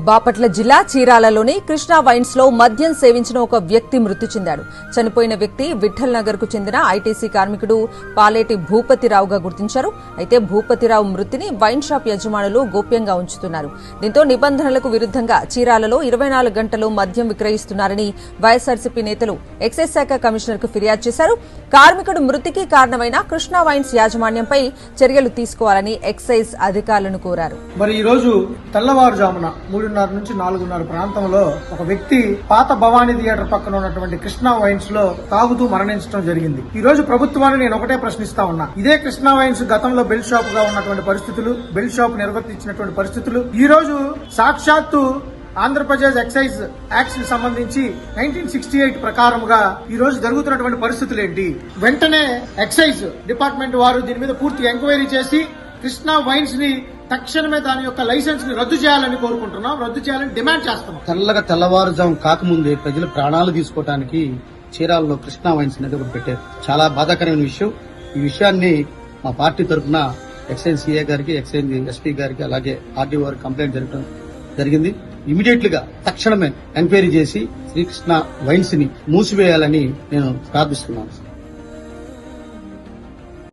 బాపట్ల జిల్లా చీరాలలోని కృష్ణా వైన్స్ లో మద్యం సేవించిన ఒక వ్యక్తి మృతి చెందాడు. చనిపోయిన వ్యక్తి విఠల్ నగర్ కు చెందిన ఐటీసీ కార్మికుడు పాలేటి భూపతిరావుగా గుర్తించారు. అయితే భూపతిరావు మృతిని వైన్ షాప్ యజమానులు గోప్యంగా ఉంచుతున్నారు. దీంతో నిబంధనలకు విరుద్దంగా చీరాలలో 24 గంటలు మద్యం విక్రయిస్తున్నారని వైఎస్సార్సీపీ నేతలు ఎక్సైజ్ శాఖ కమిషనర్ కు ఫిర్యాదు చేశారు. కార్మికుడు మృతికి కారణమైన కృష్ణా వైన్స్ యాజమాన్యంపై చర్యలు తీసుకోవాలని ఎక్సైజ్ అధికారులను కోరారు. మరి ఈ రోజు తెల్లవారుజామున 3:30 నుంచి 4:30 ప్రాంతంలో ఒక వ్యక్తి పాత భవానీ థియేటర్ పక్కన ఉన్నటువంటి కృష్ణా వైన్స్ లో తాగుతూ మరణించడం జరిగింది. ఈ రోజు ప్రభుత్వాన్ని నేను ఒకటే ప్రశ్నిస్తా ఉన్నా. ఇదే కృష్ణా వైన్స్ గతంలో బెల్ట్ షాప్ గా ఉన్నటువంటి పరిస్థితులు, బెల్ట్ షాప్ నిర్వర్తించినటువంటి పరిస్థితులు ఈ రోజు సాక్షాత్తు ఆంధ్రప్రదేశ్ ఎక్సైజ్ యాక్ట్ కి సంబంధించి 1968 ప్రకారముగా ఈ రోజు జరుగుతున్నటువంటి పరిస్థితులు ఏంటి? వెంటనే ఎక్సైజ్ డిపార్ట్మెంట్ వారు దీని మీద పూర్తి ఎంక్వైరీ చేసి కృష్ణా వైన్స్ ని తక్షణమే దాని యొక్క లైసెన్స్ ని రద్దు చేయాలని కోరుకుంటున్నాం, రద్దు చేయాలని డిమాండ్ చేస్తున్నాం. తెల్లవారుజాము కాకముందే ప్రజలు ప్రాణాలు తీసుకోవడానికి చీరాలలో కృష్ణా వైన్స్ అనేది ఒకటి పెట్టారు. చాలా బాధాకరమైన విషయం. ఈ విషయాన్ని మా పార్టీ తరఫున ఎక్సైజ్ సీఏ గారికి, ఎక్సైజ్ ఎస్పీ గారికి, అలాగే ఆర్డీఓ గారికి కంప్లైంట్ జరిగింది. ఇమీడియట్ గా తక్షణమే ఎంక్వైరీ చేసి శ్రీకృష్ణ వైన్స్ ని మూసివేయాలని నేను ప్రార్థిస్తున్నాను.